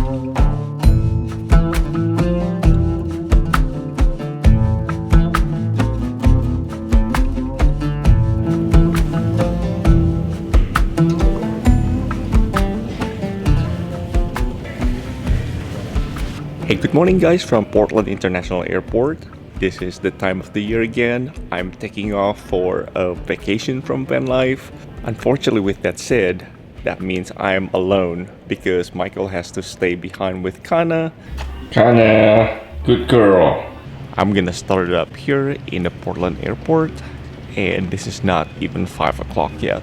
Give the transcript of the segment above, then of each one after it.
Hey, good morning guys from Portland International Airport. This is the time of the year again. I'm taking off for a vacation from van life. Unfortunately, with that said, that means I'm alone because Michael has to stay behind with Kana. Kana, good girl. I'm gonna start it up here in the Portland Airport, and this is not even 5 o'clock yet.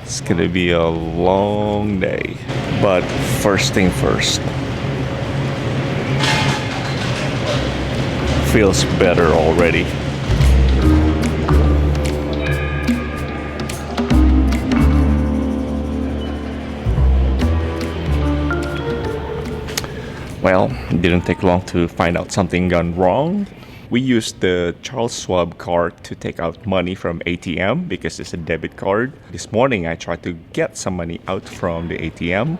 It's gonna be a long day, but first thing first. Feels better already. Well, it didn't take long to find out something gone wrong. We used the Charles Schwab card to take out money from ATM because it's a debit card. This morning I tried to get some money out from the ATM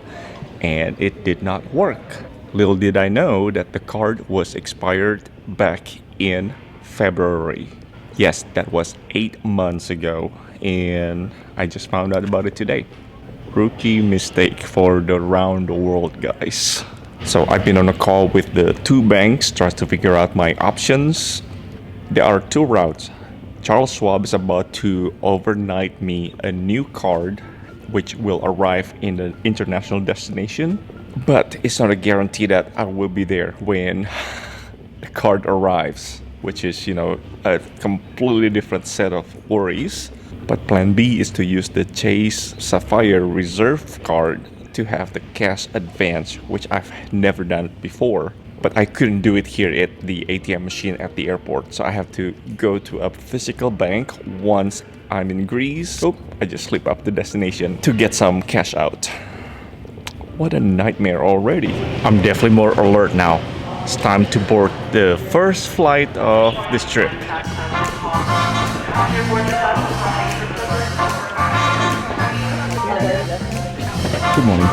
and it did not work. Little did I know that the card was expired back in February. Yes, that was 8 months ago, and I just found out about it today. Rookie mistake for the round the world guys. So I've been on a call with the two banks trying to figure out my options. There are two routes. Charles Schwab is about to overnight me a new card which will arrive in an international destination. But it's not a guarantee that I will be there when the card arrives, which is, a completely different set of worries. But plan B is to use the Chase Sapphire Reserve card to have the cash advance, which I've never done before. But I couldn't do it here at the ATM machine at the airport, so I have to go to a physical bank once I'm in Greece. Oh, I just slipped up the destination to get some cash out. What a nightmare already. I'm definitely more alert now. It's time to board the first flight of this trip. Good morning.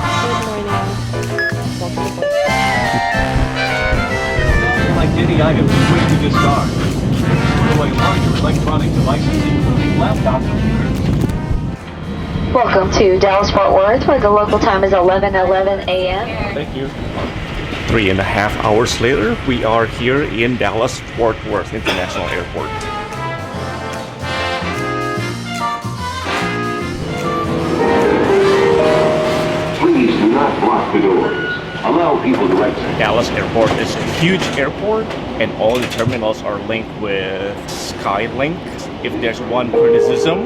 Like any item, free to discard. Put away all your electronic devices, including laptops and computers. Welcome to Dallas-Fort Worth, where the local time is 11:11 a.m. Thank you. 3.5 hours later, we are here in Dallas-Fort Worth International Airport. Please do not block the doors. Allow people to exit. Dallas Airport is a huge airport, and all the terminals are linked with Skylink. If there's one criticism,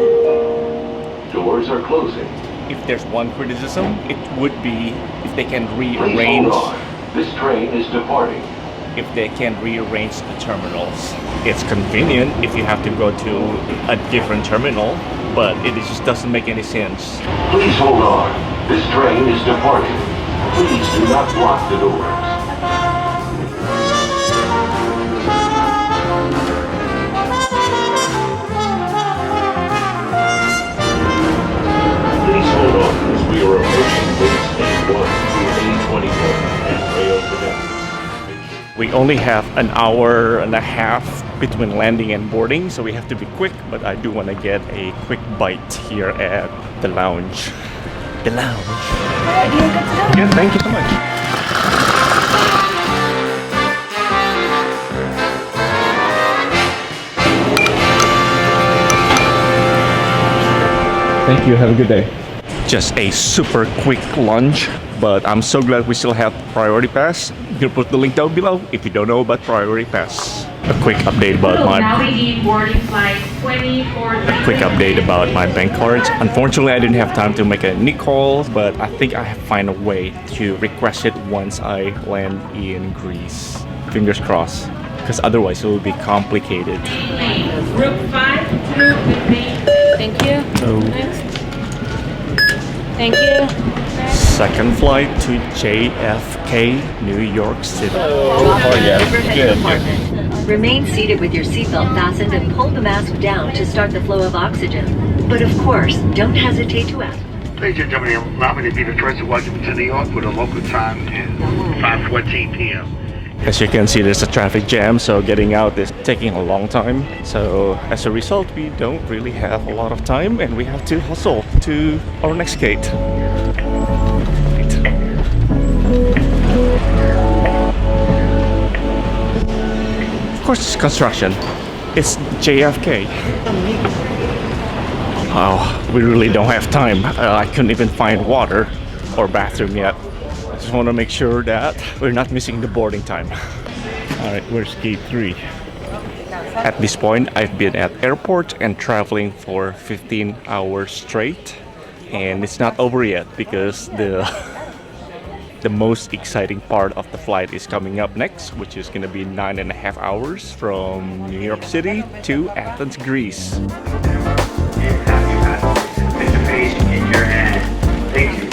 Doors are closing. If there's one criticism, it would be if they can Please rearrange. hold on. This train is departing. If they can rearrange the terminals. It's convenient if you have to go to a different terminal, but it just doesn't make any sense. Please hold on. This train is departing. Please do not block the doors. Please hold on as we are approaching base A1 through A24 and Archeo today. We only have an hour and a half between landing and boarding, so we have to be quick, but I do want to get a quick bite here at the lounge. The lounge. Alright, you're good to go. Yeah, thank you so much. Thank you, have a good day. Just a super quick lunch, but I'm so glad we still have Priority Pass. You can put the link down below if you don't know about Priority Pass. A quick update about my bank cards. Unfortunately, I didn't have time to make any calls, but I think I have find a way to request it once I land in Greece. Fingers crossed, because otherwise it will be complicated. Group 5, group with me. Thank you. So, Next. Thank you. second flight to JFK, New York City. Oh, yeah, good. Remain seated with your seatbelt fastened and pull the mask down to start the flow of oxygen. But of course, don't hesitate to ask. Ladies and gentlemen, allow me to be the first to welcome you to New York with a local time at 5:14 p.m. As you can see, there's a traffic jam, so getting out is taking a long time. So as a result, we don't really have a lot of time and we have to hustle to our next gate. Of course, it's construction. It's JFK. Oh, we really don't have time. I couldn't even find water or bathroom yet. I just want to make sure that we're not missing the boarding time. Alright, where's gate 3? At this point, I've been at airport and traveling for 15 hours straight. And it's not over yet because the most exciting part of the flight is coming up next, which is going to be 9.5 hours from New York City to Athens, Greece. In your hand. Thank you.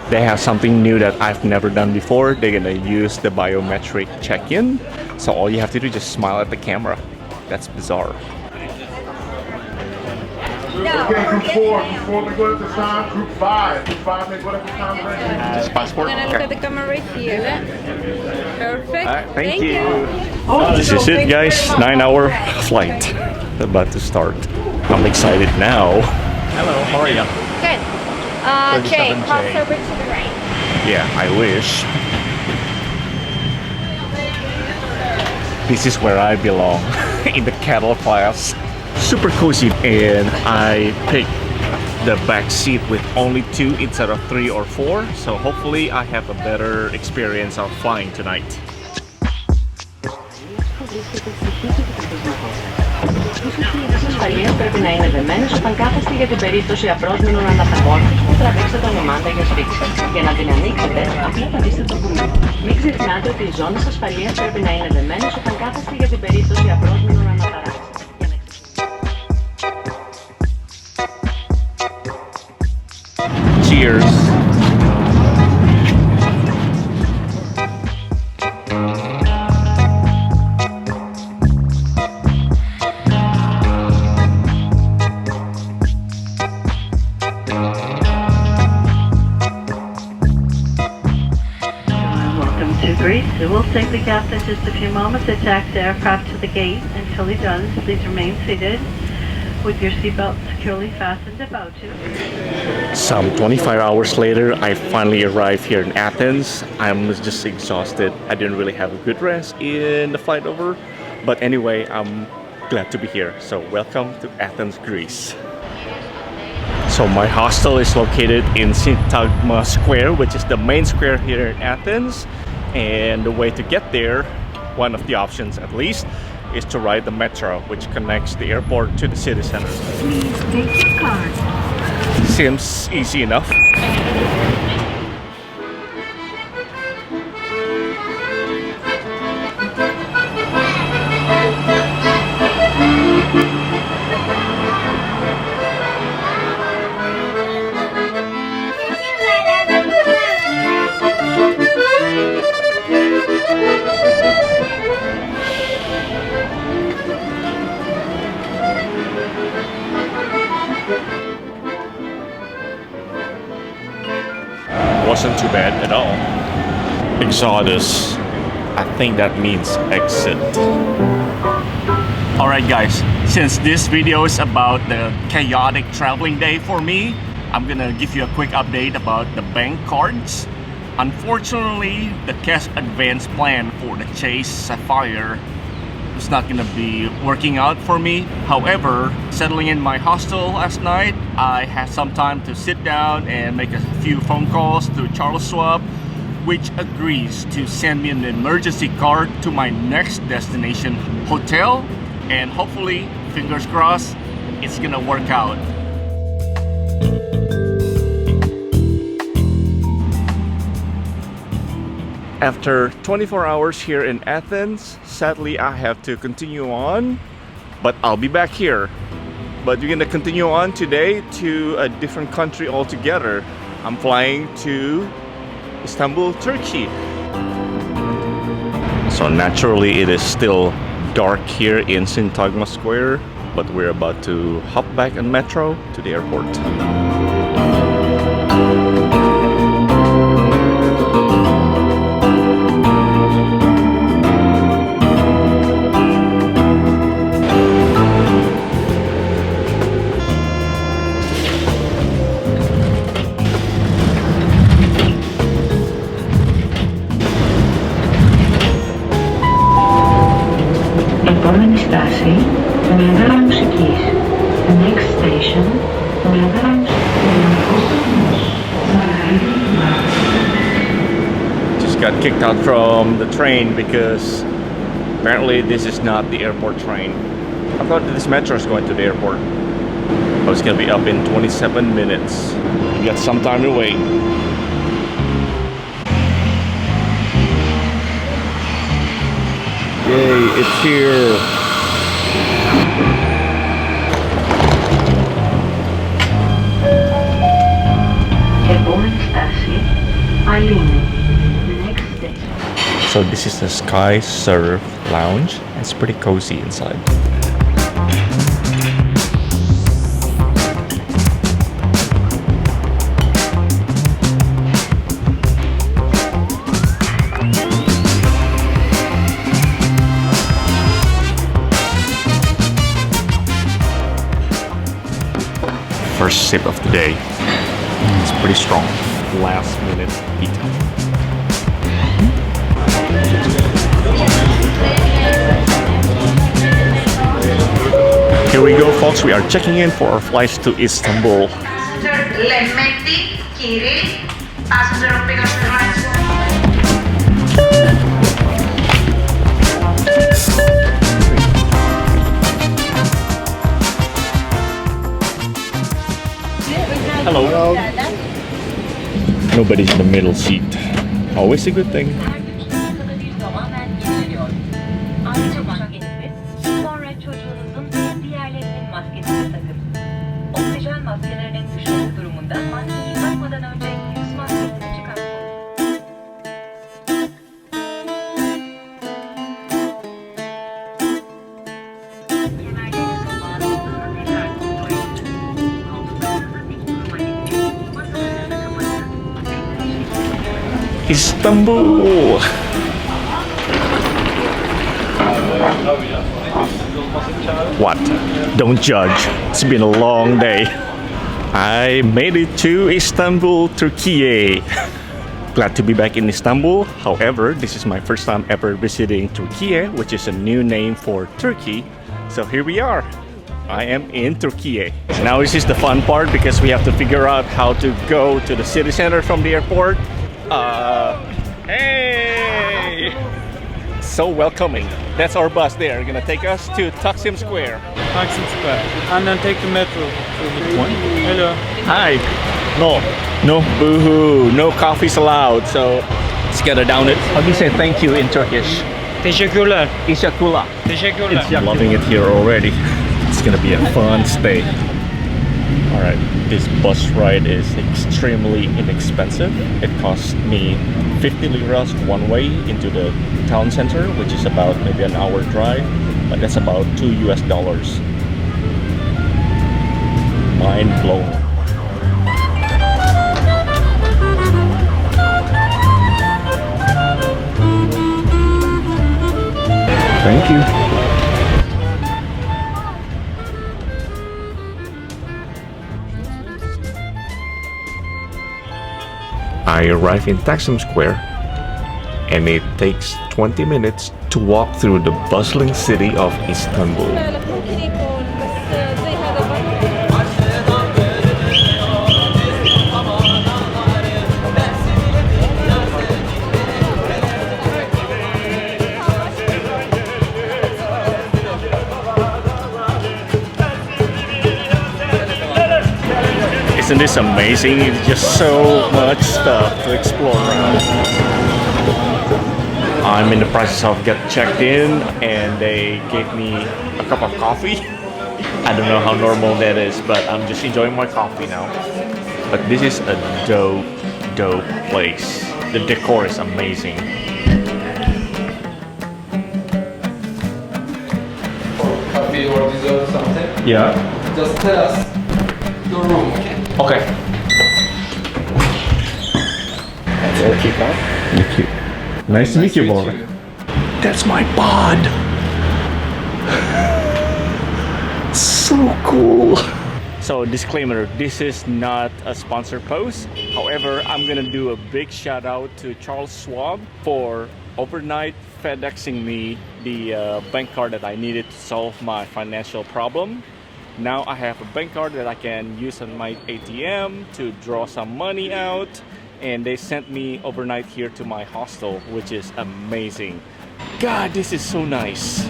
They have something new that I've never done before. They're gonna use the biometric check-in. So all you have to do is just smile at the camera. That's bizarre. Okay, group 4, before we go to the time, group 5. Group 5, make whatever time ready. Just passport? I'm gonna look at the camera right here. Perfect. Alright, thank you. This is it, guys. 9-hour flight about to start. I'm excited now. Hello, how are you? Good. Jay, 37J. cross over to the right. Yeah, I wish. This is where I belong, in the cattle class. Super cozy, and I picked the back seat with only 2 instead of 3 or 4, so hopefully I have a better experience of flying tonight. Ασφαλείας πρέπει να είναι δεμένος όταν κάθεστε για την περίπτωση απρόσμενων αναπαραγών και τραβήξτε το μαμάντα για σφίξη. Για να την ανοίξετε, απλά πατήστε το κουμπί. Μην ξεχνάτε ότι οι ζώνες ασφαλείας πρέπει να είναι δεμένες όταν κάθεστε για την περίπτωση απρόσμενων αναπαραγών. Cheers! Welcome to Greece. It will take the captain just a few moments to taxi the aircraft to the gate. Until he does, please remain seated with your seatbelt securely fastened about you. Some 25 hours later, I finally arrived here in Athens. I'm just exhausted. I didn't really have a good rest in the flight over. But anyway, I'm glad to be here. So welcome to Athens, Greece. So my hostel is located in Syntagma Square, which is the main square here in Athens. And the way to get there, one of the options at least, is to ride the metro, which connects the airport to the city center. Please take your card. Seems easy enough. Wasn't too bad at all. Exodus. I think that means exit. Alright guys, since this video is about the chaotic traveling day for me, I'm gonna give you a quick update about the bank cards. Unfortunately, the cash advance plan for the Chase Sapphire is not gonna be working out for me. However, settling in my hostel last night, I had some time to sit down and make a few phone calls to Charles Schwab, which agrees to send me an emergency card to my next destination hotel, and hopefully, fingers crossed, it's gonna work out. After 24 hours here in Athens, sadly I have to continue on, but I'll be back here. But we're gonna continue on today to a different country altogether. I'm flying to Istanbul, Turkey. So naturally it is still dark here in Syntagma Square. but we're about to hop back on metro to the airport. Επόμενη στάση, Μέγαρα Μουσικής. Next station, Μέγαρα Just got kicked out from the train because apparently this is not the airport train. I thought this metro is going to the airport. I was gonna be up in 27 minutes. You got some time to wait. Yay, it's here. Επόμενη στάση, Αλίνη. Next station. So this is the Sky Surf Lounge. It's pretty cozy inside. First sip of the day. It's pretty strong. Last minute heat. Here we go, folks. We are checking in for our flights to Istanbul. Lemeti, Kiri, passenger of Pegasus Airlines. Hello. Nobody's in the middle seat. Always a good thing. Sonra çocuğunuzun diğerlerinin maskesini takın. Oksijen maskelerinin düşmesi durumunda maskeyi takmadan önce yüz maskesini çıkartın. Istanbul! What? Don't judge. It's been a long day. I made it to Istanbul, Turkiye. Glad to be back in Istanbul. However, this is my first time ever visiting Turkiye, which is a new name for Turkey. So here we are. I am in Turkiye. Now this is the fun part because we have to figure out how to go to the city center from the airport. Hey! So welcoming. That's our bus there. Gonna take us to Taksim Square. Taksim Square. And then take the metro. Hello. Hi. No boohoo. No coffees allowed. So let's get it down it. How do you say thank you in Turkish? Teşekkürler. Teşekkürler. Teşekkürler. Loving it here already. It's gonna be a fun stay. Alright, this bus ride is extremely inexpensive. It cost me 50 liras one way into the town center, which is about maybe an hour drive, but that's about $2 US. Mind blown. Thank you. I arrive in Taksim Square and it takes 20 minutes to walk through the bustling city of Istanbul. Isn't this amazing? It's just so much stuff to explore around. I'm in the process of getting checked in and they gave me a cup of coffee. I don't know how normal that is, but I'm just enjoying my coffee now. But this is a dope place. The decor is amazing. coffee or dessert or something, Yeah. just tell us your room, okay? Okay. Thank you, man. Thank you. Nice to meet you, boy. That's my pod. So cool. So disclaimer, this is not a sponsored post. However, I'm gonna do a big shout out to Charles Schwab for overnight FedExing me the bank card that I needed to solve my financial problem. Now I have a bank card that I can use on my ATM to draw some money out, and they sent me overnight here to my hostel, which is amazing. God, this is so nice.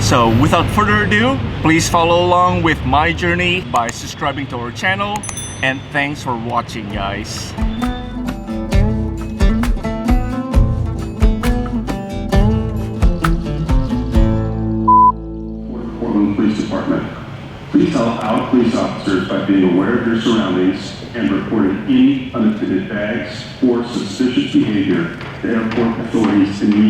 So without further ado, please follow along with my journey by subscribing to our channel, and thanks for watching, guys. Portland Police Department. Please help out police officers by being aware of your surroundings and reporting any unattended bags or suspicious behavior to airport authorities immediately.